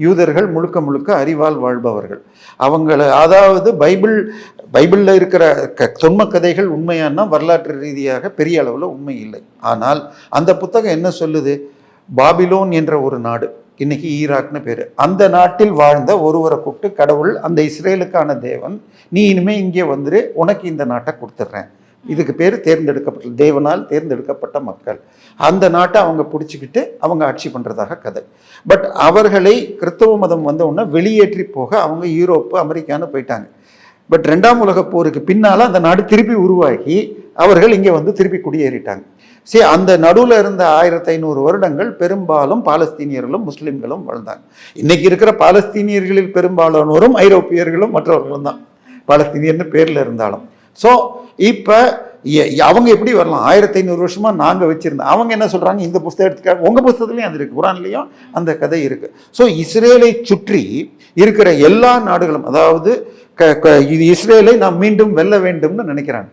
யூதர்கள் முழுக்க முழுக்க அறிவால் வாழ்பவர்கள். அதாவது பைபிளில் இருக்கிற தொன்ம கதைகள் உண்மையானா வரலாற்று ரீதியாக பெரிய அளவில் உண்மை இல்லை. ஆனால் அந்த புத்தகம் என்ன சொல்லுது? பாபிலோன் என்ற ஒரு நாடு, இன்னைக்கு ஈராக்னு பேர், அந்த நாட்டில் வாழ்ந்த ஒருவரை கூப்பிட்டு கடவுள், அந்த இஸ்ரேலுக்கான தேவன், நீ இனிமேல் இங்கே வந்துரு, உனக்கு இந்த நாட்டை கொடுத்துட்றேன். இதுக்கு பேர் தேர்ந்தெடுக்கப்பட்ட, தேவனால் தேர்ந்தெடுக்கப்பட்ட மக்கள். அந்த நாட்டை அவங்க பிடிச்சிக்கிட்டு அவங்க ஆட்சி பண்ணுறதாக கதை. பட் அவர்களை கிறிஸ்தவ மதம் வந்த உடனே வெளியேற்றி போக அவங்க யூரோப்பு, அமெரிக்கான்னு போயிட்டாங்க. பட் 2ஆம் உலகப் போருக்கு பின்னால் அந்த நாடு திருப்பி உருவாகி அவர்கள் இங்கே வந்து திருப்பி குடியேறிட்டாங்க. சரி, அந்த நடுவில் இருந்த 1500 வருடங்கள் பெரும்பாலும் பாலஸ்தீனியர்களும் முஸ்லீம்களும் வாழ்ந்தாங்க. இன்னைக்கு இருக்கிற பாலஸ்தீனியர்களில் பெரும்பாலானோரும் ஐரோப்பியர்களும் மற்றவர்களும் தான், பாலஸ்தீனியர்னு பேரில் இருந்தாலும். ஸோ இப்போ அவங்க எப்படி வரலாம்? 1500 வருஷமா நாங்கள் வச்சிருந்தோம். அவங்க என்ன சொல்றாங்க? இந்த புத்தகம் எடுத்துக்க, உங்க புத்தகத்துலையும் அது இருக்கு, குரான்லையும் அந்த கதை இருக்கு. ஸோ இஸ்ரேலை சுற்றி இருக்கிற எல்லா நாடுகளும், அதாவது இஸ்ரேலை நாம் மீண்டும் வெல்ல வேண்டும்னு நினைக்கிறாங்க.